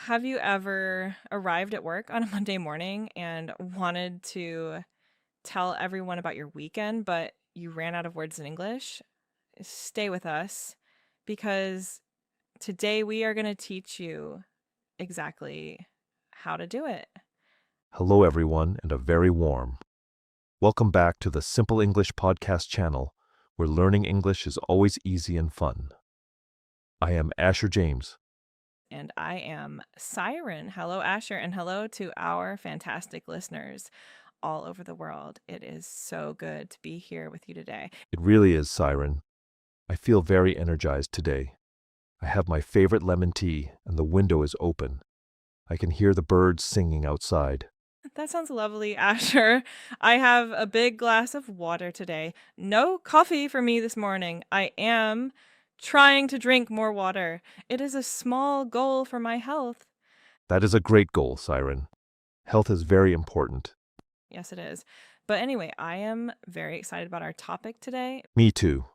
Have you ever arrived at work on a Monday morning and wanted to tell everyone about your weekend, but you ran out of words in English? Stay with us because today we are going to teach you exactly how to do it. Hello, everyone, and a very warm welcome back to the Simple English podcast channel, where learning English is always easy and fun. I am Asher James. And I am Siren. Hello, Asher, and hello to our fantastic listeners all over the world. It is so good to be here with you today. It really is, Siren. I feel very energized today. I have my favorite lemon tea, and the window is open. I can hear the birds singing outside. That sounds lovely, Asher. I have a big glass of water today. No coffee for me this morning. I am trying to drink more water. It is a small goal for my health. That is a great goal, Siren. Health is very important. Yes, it is. But anyway, I am very excited about our topic today. Me too.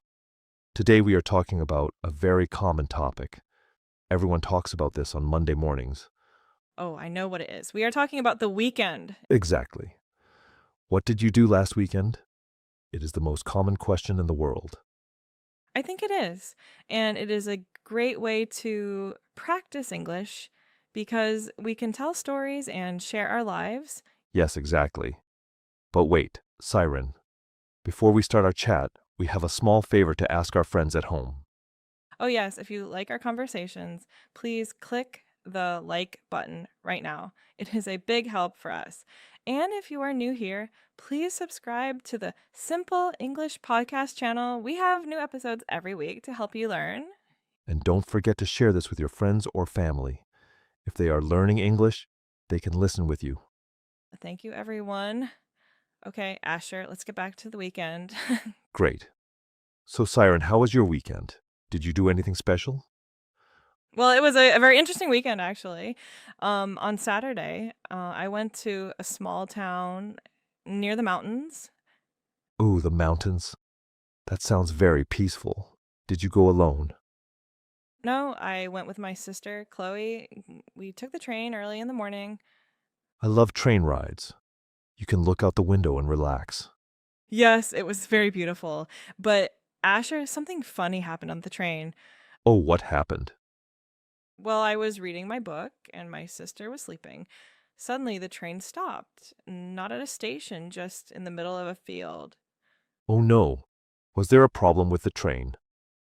Today we are talking about a very common topic. Everyone talks about this on Monday mornings. Oh, I know what it is. We are talking about the weekend. Exactly. What did you do last weekend? It is the most common question in the world. I think it is. And it is a great way to practice English because we can tell stories and share our lives. Yes, exactly. But wait, Siren. Before we start our chat, we have a small favor to ask our friends at home. Oh, yes, if you like our conversations, please click the like button right now. It is a big help for us. And if you are new here, please subscribe to the Simple English Podcast channel. We have new episodes every week to help you learn. And don't forget to share this with your friends or family. If they are learning English, they can listen with you. Thank you, everyone. Okay, Asher, let's get back to the weekend. Great. So, Siren, how was your weekend? Did you do anything special? Well, it was a very interesting weekend, actually. On Saturday, I went to a small town near the mountains. Ooh, the mountains. That sounds very peaceful. Did you go alone? No, I went with my sister, Chloe. We took the train early in the morning. I love train rides. You can look out the window and relax. Yes, it was very beautiful. But Asher, something funny happened on the train. Oh, what happened? Well, I was reading my book and my sister was sleeping. Suddenly, the train stopped, not at a station, just in the middle of a field. Oh no. Was there a problem with the train?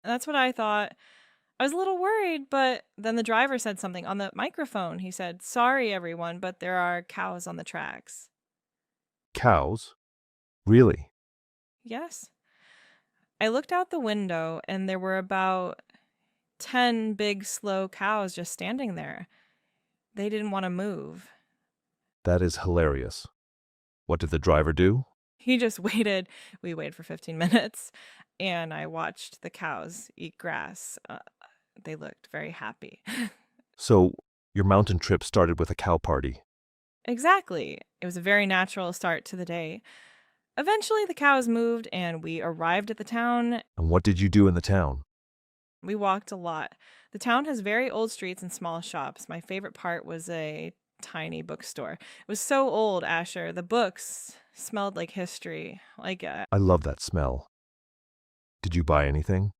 And that's what I thought. I was a little worried, but then the driver said something on the microphone. He said, "Sorry, everyone, but there are cows on the tracks." Cows? Really? Yes. I looked out the window and there were about 10 big, slow cows just standing there. They didn't want to move. That is hilarious. What did the driver do? He just waited. We waited for 15 minutes and I watched the cows eat grass. They looked very happy. So, your mountain trip started with a cow party. Exactly. It was a very natural start to the day. Eventually, the cows moved and we arrived at the town. And what did you do in the town? We walked a lot. The town has very old streets and small shops. My favorite part was a tiny bookstore. It was so old, Asher. The books smelled like history. I love that smell. Did you buy anything?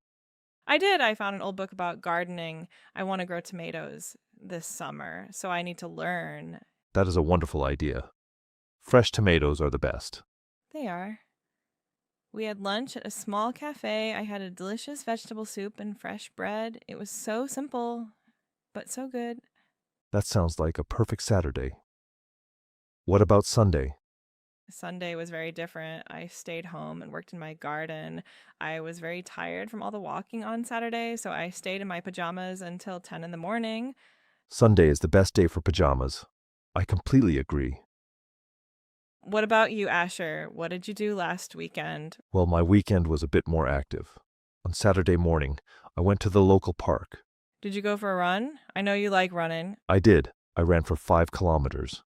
I did. I found an old book about gardening. I want to grow tomatoes this summer, so I need to learn. That is a wonderful idea. Fresh tomatoes are the best. They are. We had lunch at a small cafe. I had a delicious vegetable soup and fresh bread. It was so simple, but so good. That sounds like a perfect Saturday. What about Sunday? Sunday was very different. I stayed home and worked in my garden. I was very tired from all the walking on Saturday, so I stayed in my pajamas until 10 in the morning. Sunday is the best day for pajamas. I completely agree. What about you, Asher? What did you do last weekend? Well, my weekend was a bit more active. On Saturday morning, I went to the local park. Did you go for a run? I know you like running. I did. I ran for 5 kilometers.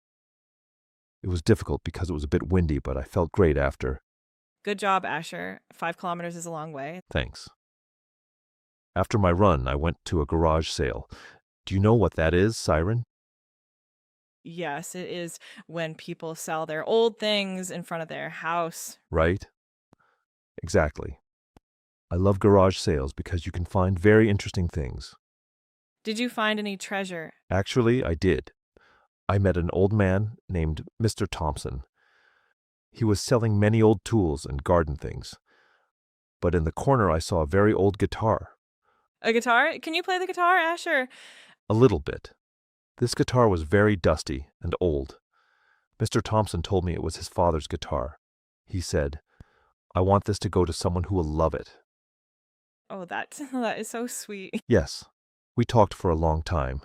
It was difficult because it was a bit windy, but I felt great after. Good job, Asher. 5 kilometers is a long way. Thanks. After my run, I went to a garage sale. Do you know what that is, Siren? Yes, it is when people sell their old things in front of their house. right? Exactly. I love garage sales because you can find very interesting things. Did you find any treasure? Actually, I did. I met an old man named Mr. Thompson. He was selling many old tools and garden things. But in the corner, I saw a very old guitar. A guitar? Can you play the guitar, Asher? A little bit. This guitar was very dusty and old. Mr. Thompson told me it was his father's guitar. He said, I want this to go to someone who will love it. Oh, that that is so sweet. Yes, we talked for a long time.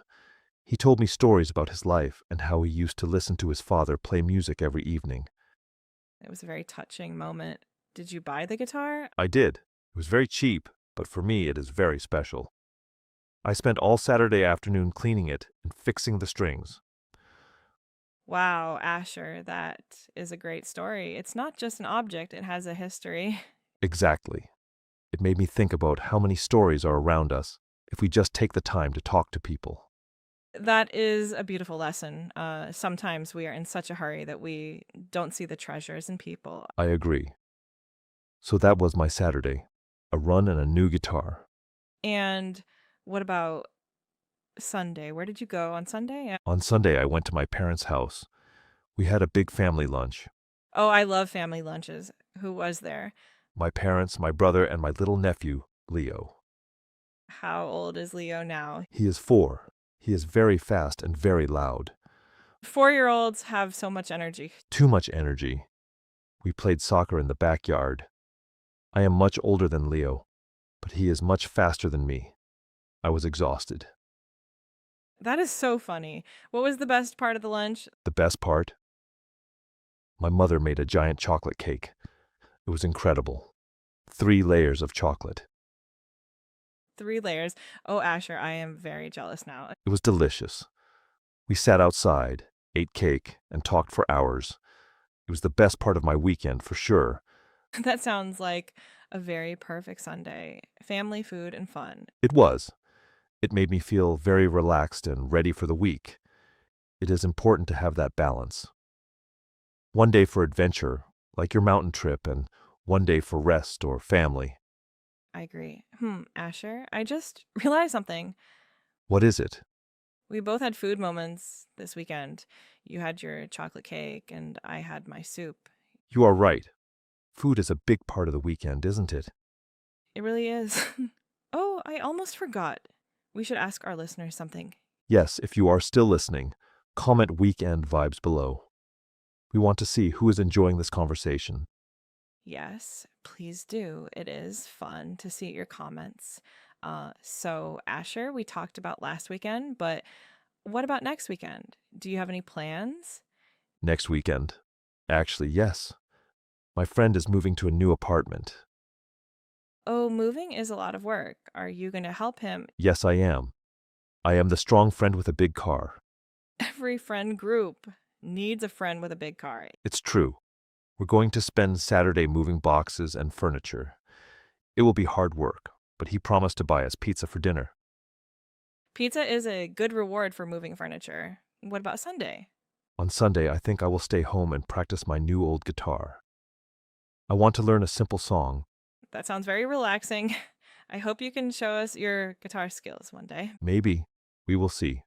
He told me stories about his life and how he used to listen to his father play music every evening. It was a very touching moment. Did you buy the guitar? I did. It was very cheap, but for me it is very special. I spent all Saturday afternoon cleaning it and fixing the strings. Wow, Asher, that is a great story. It's not just an object, it has a history. Exactly. It made me think about how many stories are around us if we just take the time to talk to people. That is a beautiful lesson. Sometimes we are in such a hurry that we don't see the treasures in people. I agree. So that was my Saturday. A run and a new guitar. And what about Sunday? Where did you go on Sunday? On Sunday, I went to my parents' house. We had a big family lunch. Oh, I love family lunches. Who was there? My parents, my brother, and my little nephew, Leo. How old is Leo now? He is 4. He is very fast and very loud. 4-year-olds have so much energy. Too much energy. We played soccer in the backyard. I am much older than Leo, but he is much faster than me. I was exhausted. That is so funny. What was the best part of the lunch? The best part? My mother made a giant chocolate cake. It was incredible. 3 layers of chocolate. 3 layers. Oh, Asher, I am very jealous now. It was delicious. We sat outside, ate cake, and talked for hours. It was the best part of my weekend for sure. That sounds like a very perfect Sunday. Family, food, and fun. It was. It made me feel very relaxed and ready for the week. It is important to have that balance. One day for adventure, like your mountain trip, and one day for rest or family. I agree. Asher, I just realized something. What is it? We both had food moments this weekend. You had your chocolate cake, and I had my soup. You are right. Food is a big part of the weekend, isn't it? It really is. Oh, I almost forgot. We should ask our listeners something. Yes, if you are still listening, comment weekend vibes below. We want to see who is enjoying this conversation. Yes, please do. It is fun to see your comments. So, Asher, we talked about last weekend, but what about next weekend? Do you have any plans? Next weekend. Actually, yes. My friend is moving to a new apartment. Oh, moving is a lot of work. Are you going to help him? Yes, I am. I am the strong friend with a big car. Every friend group needs a friend with a big car. It's true. We're going to spend Saturday moving boxes and furniture. It will be hard work, but he promised to buy us pizza for dinner. Pizza is a good reward for moving furniture. What about Sunday? On Sunday, I think I will stay home and practice my new old guitar. I want to learn a simple song. That sounds very relaxing. I hope you can show us your guitar skills one day. Maybe. We will see.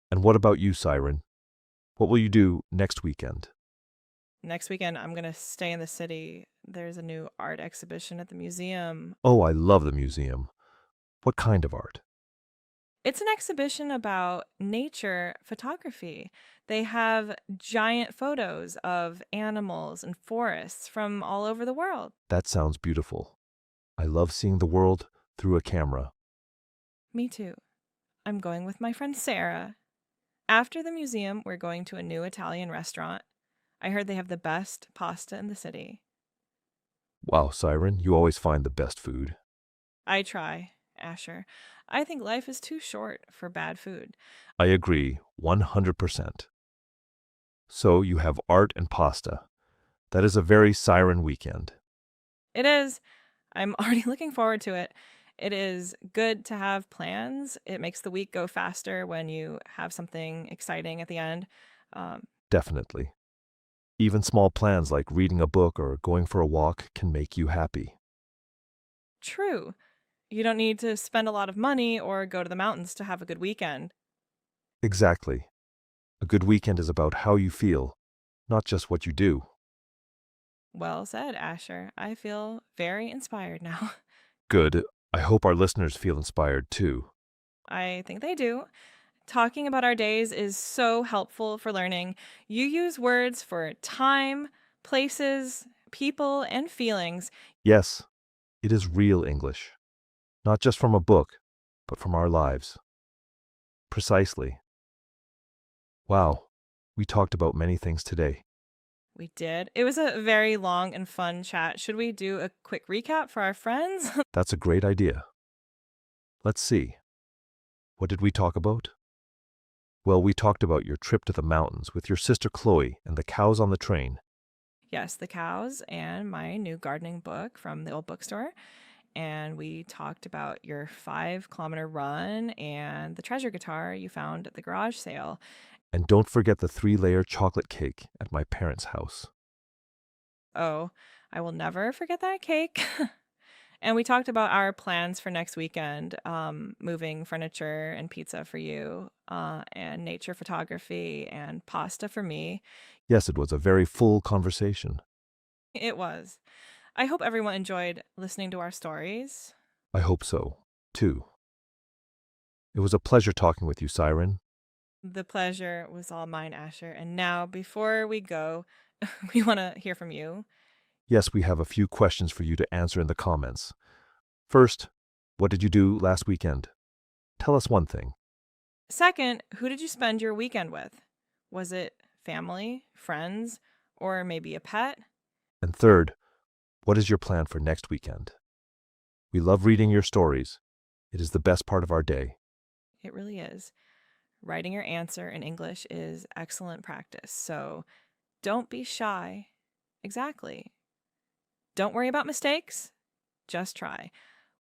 And what about you, Siren? What will you do next weekend? Next weekend, I'm going to stay in the city. There's a new art exhibition at the museum. Oh, I love the museum. What kind of art? It's an exhibition about nature photography. They have giant photos of animals and forests from all over the world. That sounds beautiful. I love seeing the world through a camera. Me too. I'm going with my friend Sarah. After the museum, we're going to a new Italian restaurant. I heard they have the best pasta in the city. Wow, Siren, you always find the best food. I try, Asher. I think life is too short for bad food. I agree, 100%. So you have art and pasta. That is a very Siren weekend. It is. I'm already looking forward to it. It is good to have plans. It makes the week go faster when you have something exciting at the end. Um, Definitely. Even small plans like reading a book or going for a walk can make you happy. True. You don't need to spend a lot of money or go to the mountains to have a good weekend. Exactly. A good weekend is about how you feel, not just what you do. Well said, Asher. I feel very inspired now. Good. I hope our listeners feel inspired too. I think they do. Talking about our days is so helpful for learning. You use words for time, places, people, and feelings. Yes, it is real English, not just from a book, but from our lives. Precisely. Wow, we talked about many things today. We did. It was a very long and fun chat. Should we do a quick recap for our friends? That's a great idea. Let's see. What did we talk about? Well, we talked about your trip to the mountains with your sister Chloe and the cows on the train. Yes, the cows and my new gardening book from the old bookstore. And we talked about your 5 kilometer run and the treasure guitar you found at the garage sale. And don't forget the 3-layer chocolate cake at my parents' house. Oh, I will never forget that cake. And we talked about our plans for next weekend, moving furniture and pizza for you, and nature photography and pasta for me. Yes, it was a very full conversation. It was. I hope everyone enjoyed listening to our stories. I hope so, too. It was a pleasure talking with you, Siren. The pleasure was all mine, Asher. And now, before we go, we want to hear from you. Yes, we have a few questions for you to answer in the comments. First, what did you do last weekend? Tell us one thing. Second, who did you spend your weekend with? Was it family, friends, or maybe a pet? And third, what is your plan for next weekend? We love reading your stories. It is the best part of our day. It really is. Writing your answer in English is excellent practice. So don't be shy. Exactly. Don't worry about mistakes. Just try.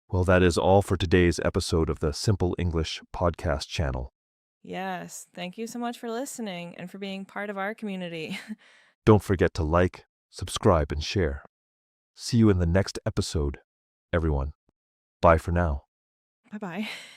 Well, that is all for today's episode of the Simple English podcast channel. Yes. Thank you so much for listening and for being part of our community. Don't forget to like, subscribe, and share. See you in the next episode, everyone. Bye for now. Bye bye.